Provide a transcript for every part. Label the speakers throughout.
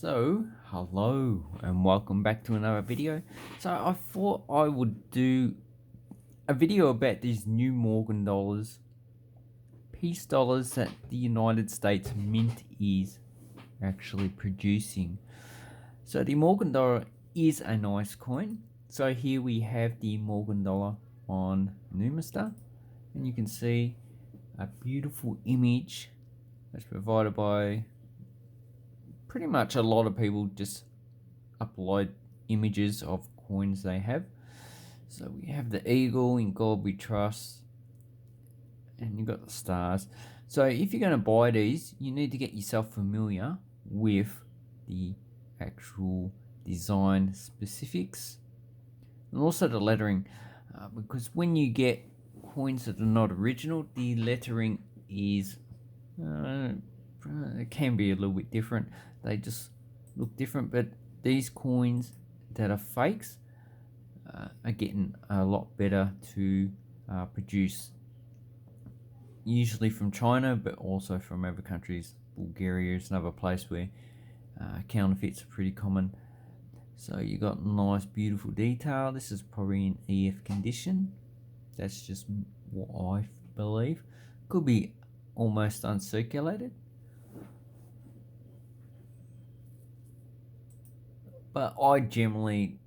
Speaker 1: So, hello and welcome back to another video. So I thought I would do a video about these new Morgan dollars, peace dollars that the United States Mint is actually producing. So the Morgan dollar is a nice coin. So here we have the Morgan dollar on Numista, and you can see a beautiful image that's provided by pretty much a lot of people just upload images of coins they have. So we have the eagle, in God we trust, and you've got the stars. So if you're going to buy these, you need to get yourself familiar with the actual design specifics and also the lettering, because when you get coins that are not original, the lettering is it can be a little bit different. They just look different, but these coins that are fakes are getting a lot better to produce, usually from China, but also from other countries. Bulgaria is another place where counterfeits are pretty common. So you got nice beautiful detail. This is probably in EF condition. That's just what I believe. Could be almost uncirculated, but I generally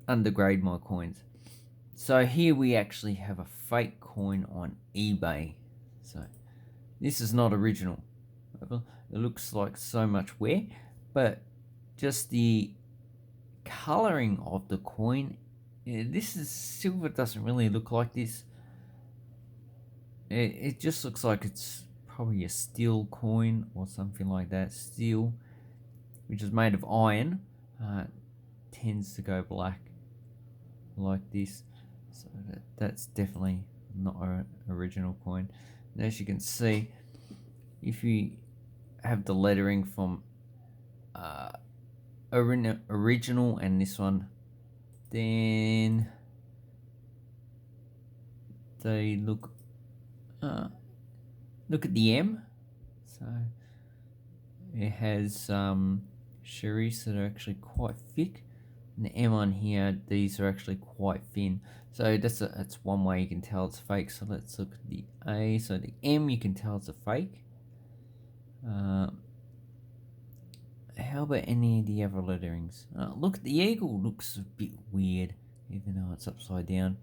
Speaker 1: undergrade my coins. So here we actually have a fake coin on eBay. So this is not original. It looks like so much wear, but just the coloring of the coin, this is silver, doesn't really look like this. It just looks like it's probably a steel coin or something like that. Steel, which is made of iron, tends to go black like this. So that's definitely not an original coin. And as you can see, if you have the lettering from original and this one, then they look at the M. So it has cherries that are actually quite thick, and the M on here, these are actually quite thin. So that's one way you can tell it's fake. So let's look at the A. So the M, you can tell it's a fake. How about any of the other letterings? Look at the eagle, looks a bit weird, even though it's upside down.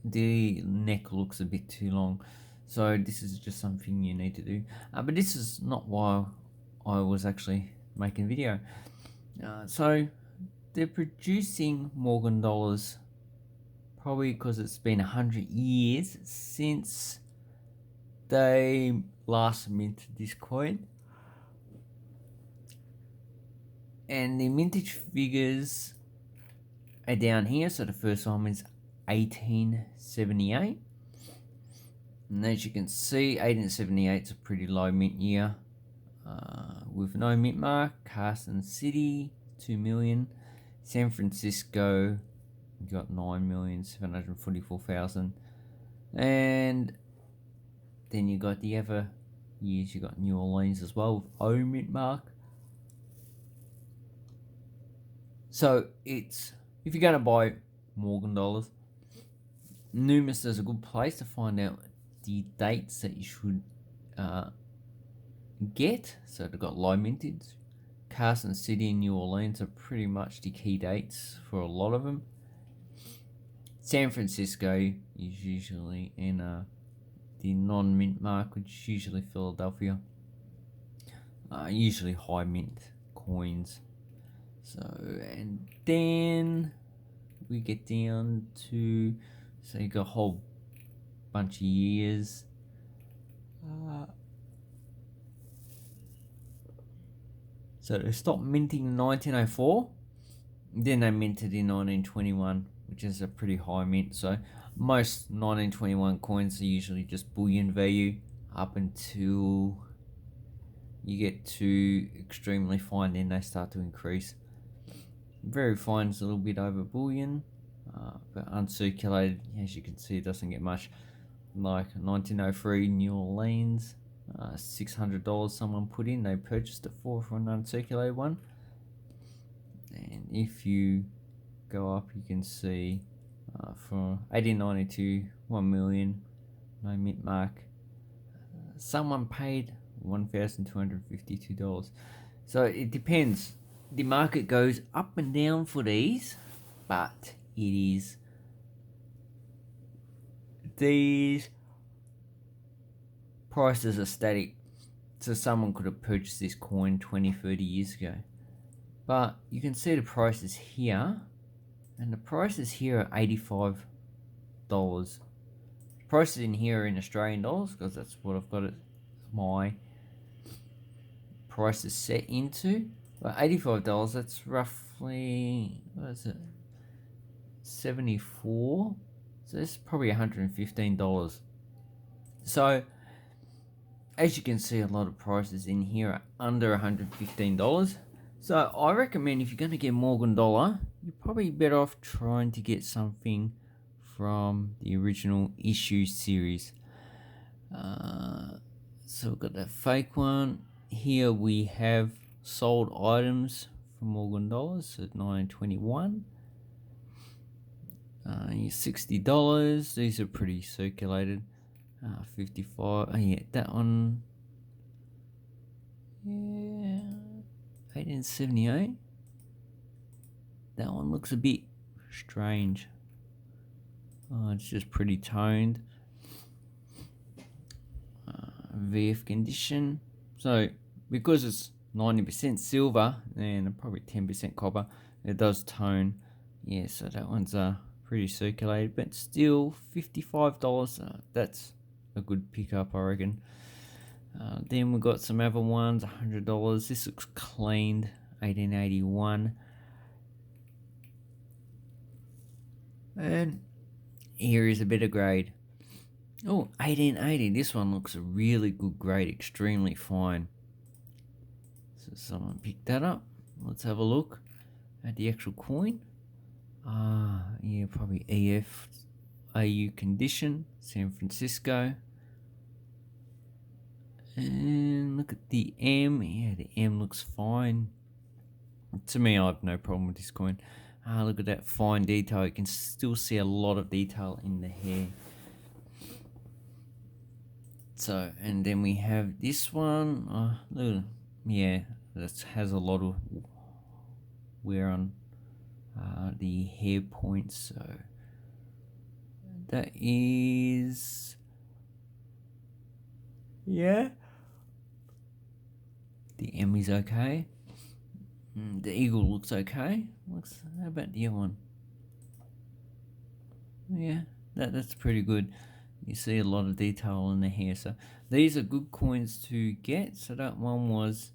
Speaker 1: The neck looks a bit too long, so this is just something you need to do. But this is not why I was actually making a video. So they're producing Morgan dollars probably because it's been 100 years since they last minted this coin. And the mintage figures are down here. So the first one is 1878. And as you can see, 1878 is a pretty low mint year. With no mint mark. Carson City, 2 million. San Francisco, you got 9,744,000. And then you got the other years, you got New Orleans as well with O mint mark. So it's, if you're going to buy Morgan dollars, Numis is a good place to find out the dates that you should get. So they've got low mintage. Carson City and New Orleans are pretty much the key dates for a lot of them. San Francisco is usually in the non-mint mark, which is usually Philadelphia. Usually high mint coins. So, and then we get down to, so you got a whole bunch of years. So they stopped minting in 1904. Then they minted in 1921, which is a pretty high mint. So most 1921 coins are usually just bullion value up until you get to extremely fine, then they start to increase. Very fine is a little bit over bullion, but uncirculated, as you can see, it doesn't get much. like 1903 New Orleans, $600 someone put in, they purchased it for an uncirculated one. And if you go up, you can see from 1892, 1 million, no mint mark. Someone paid $1,252. So it depends. The market goes up and down for these, but these prices are static. So someone could have purchased this coin 20, 30 years ago. But you can see the prices here, and the prices here are $85. Prices in here are in Australian dollars, because that's what I've got it, my price is set into. But $85, that's roughly, what is it, 74, so it's probably $115. So as you can see, a lot of prices in here are under $115. So I recommend, if you're going to get Morgan dollar, you're probably better off trying to get something from the original issue series. So we've got that fake one. Here we have sold items for Morgan dollars at 1921. $60. These are pretty circulated. 55. Oh yeah, that one. Yeah, 1878. That one looks a bit strange. It's just pretty toned. VF condition. So because it's 90% silver and probably 10% copper, it does tone. Yeah, so that one's pretty circulated, but still $55. That's a good pickup, I reckon. Then we've got some other ones, $100. This looks cleaned, 1881. And here is a better grade. Oh, 1880. This one looks a really good grade, extremely fine. So someone picked that up. Let's have a look at the actual coin. Yeah, probably EF AU condition, San Francisco. And look at the M. Yeah, the M looks fine. To me, I have no problem with this coin. Look at that fine detail. You can still see a lot of detail in the hair. So, and then we have this one. Look, yeah, that has a lot of wear on the hair points. So that is, yeah, the M is okay. The eagle looks okay. How about the other one? Yeah, that's pretty good. You see a lot of detail in the hair. So these are good coins to get. So that one was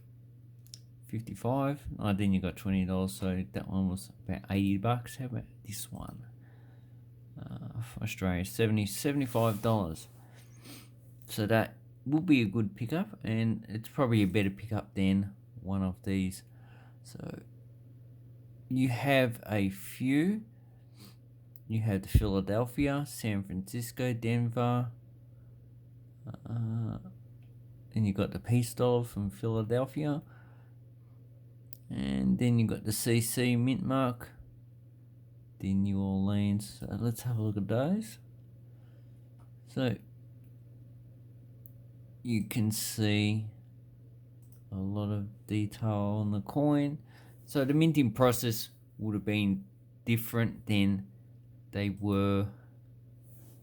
Speaker 1: $55. Then you got $20. So that one was about $80. How about this one? For Australia, $75. So that will be a good pickup, and it's probably a better pickup than one of these. So you have a few. You have the Philadelphia, San Francisco, Denver, and you got the peace dollar from Philadelphia, and then you got the CC mint mark, the New Orleans. So let's have a look at those. So you can see a lot of detail on the coin. So the minting process would have been different than they were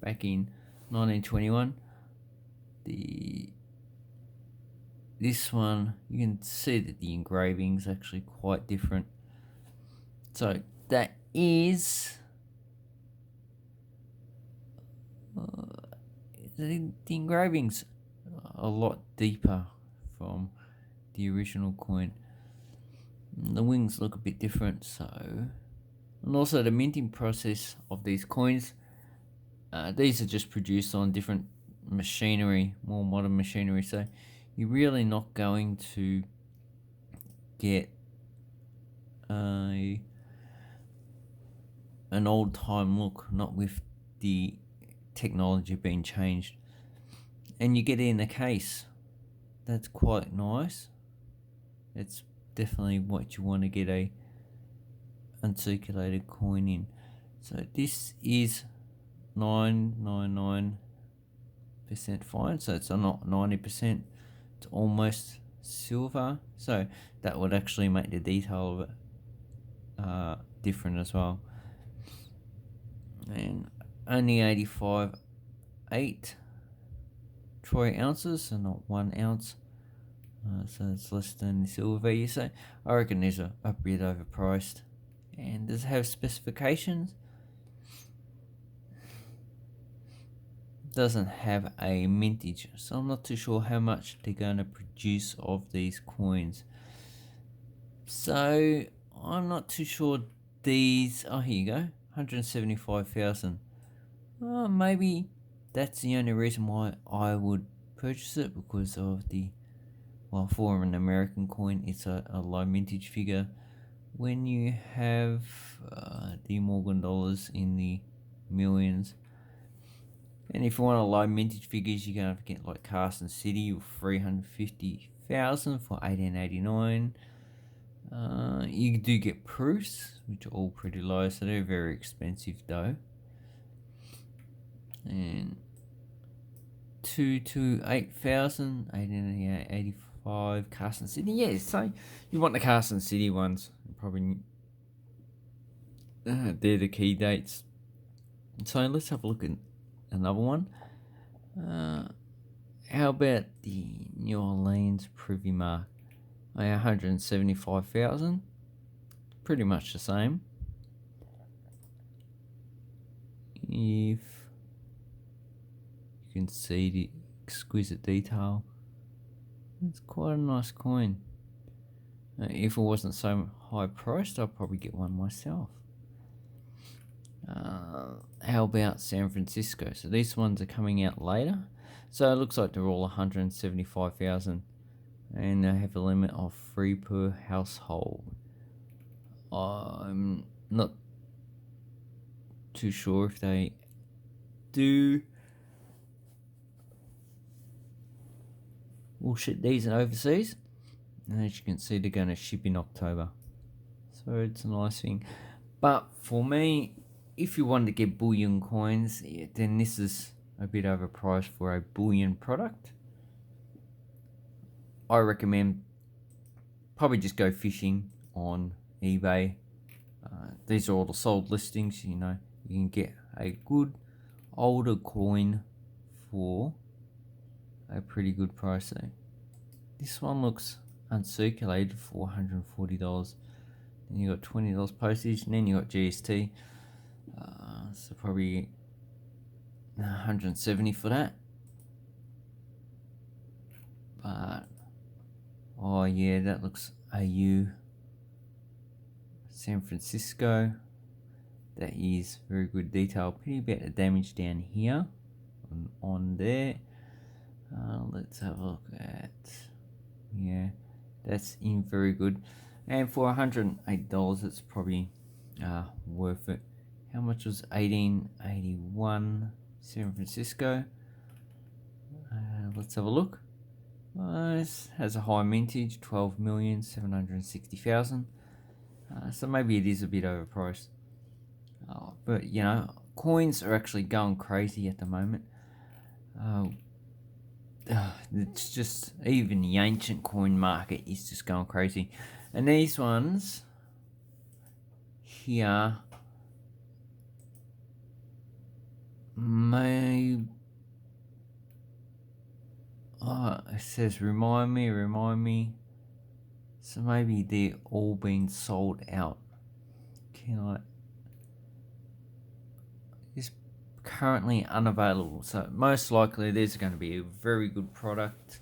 Speaker 1: back in 1921. This one, you can see that the engraving is actually quite different. So that is the engraving's a lot deeper from the original coin. The wings look a bit different, so, and also the minting process of these coins, these are just produced on different machinery, more modern machinery, so you're really not going to get an old time look, not with the technology being changed. And you get it in a case. That's quite nice. It's definitely what you want to get a uncirculated coin in. So this is 999% fine, so it's not 90%, it's almost silver, so that would actually make the detail of it different as well. And only 85.8 troy ounces, so not 1 ounce, so it's less than the silver value. So I reckon these are a bit overpriced. And does it have specifications? Doesn't have a mintage, so I'm not too sure how much they're going to produce of these coins. So I'm not too sure these. Oh, here you go, 175,000. Maybe that's the only reason why I would purchase it, because of the, well, for an American coin, it's a low mintage figure. When you have the Morgan dollars in the millions, and if you want a low mintage figures, you're going to get like Carson City with 350,000 for 1889. You do get proofs, which are all pretty low, so they're very expensive though. And 228,000, 1885 Carson City. Yeah, so you want the Carson City ones. Probably they're the key dates. So let's have a look at another one. How about the New Orleans Privy Mark? 175,000. Pretty much the same. If you can see the exquisite detail, it's quite a nice coin. If it wasn't so high priced, I'd probably get one myself. How about San Francisco? So these ones are coming out later. So it looks like they're all 175,000, and they have a limit of 3 per household. I'm not too sure if they do. We'll ship these in overseas, and as you can see, they're going to ship in October. So it's a nice thing. But for me, if you want to get bullion coins, yeah, then this is a bit overpriced for a bullion product. I recommend probably just go fishing on eBay. These are all the sold listings. You know, you can get a good older coin for a pretty good price though. This one looks uncirculated for $140. Then you got $20 postage, and then you got GST. So probably 170 for that. But oh yeah, that looks AU. San Francisco. That is very good detail. Pretty bit of damage down here on there. Let's have a look at, yeah, that's in very good. And for $108, it's probably worth it. How much was 1881 San Francisco? Let's have a look. This has a high mintage, 12,760,000. So maybe it is a bit overpriced. But you know, coins are actually going crazy at the moment. It's just, even the ancient coin market is just going crazy. And these ones here may, it says remind me, so maybe they're all being sold out. It's currently unavailable, so most likely there's going to be a very good product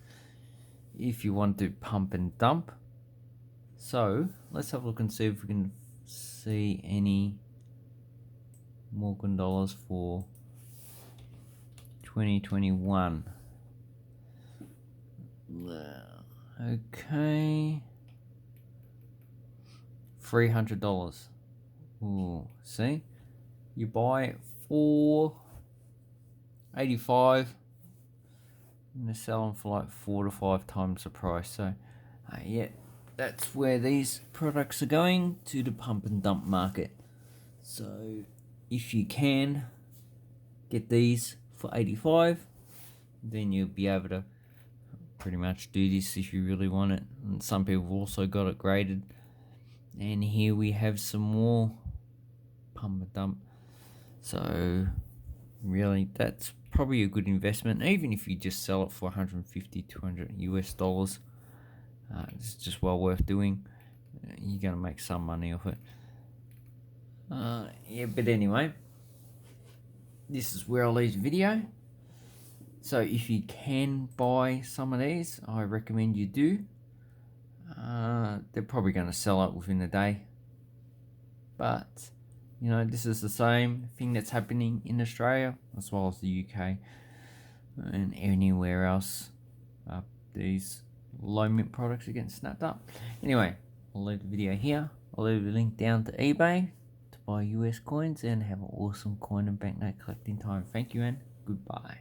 Speaker 1: if you want to pump and dump. So let's have a look and see if we can see any Morgan dollars for 2021. Okay, $300. Ooh, see, you buy 4 85, and they're selling for like 4 to 5 times the price. So yeah, that's where these products are going, to the pump and dump market. So if you can get these for 85, then you'll be able to pretty much do this if you really want it. And some people have also got it graded. And here we have some more pump and dump. So really, that's probably a good investment, even if you just sell it for 150, 200 US dollars. It's just well worth doing. You're gonna make some money off it. Yeah, but anyway, this is where I'll leave the video. So if you can buy some of these, I recommend you do. They're probably going to sell out within a day, but you know, this is the same thing that's happening in Australia as well as the UK and anywhere else. These low mint products are getting snapped up. Anyway, I'll leave the video here. I'll leave a link down to eBay to buy US coins and have an awesome coin and banknote collecting time. Thank you and goodbye.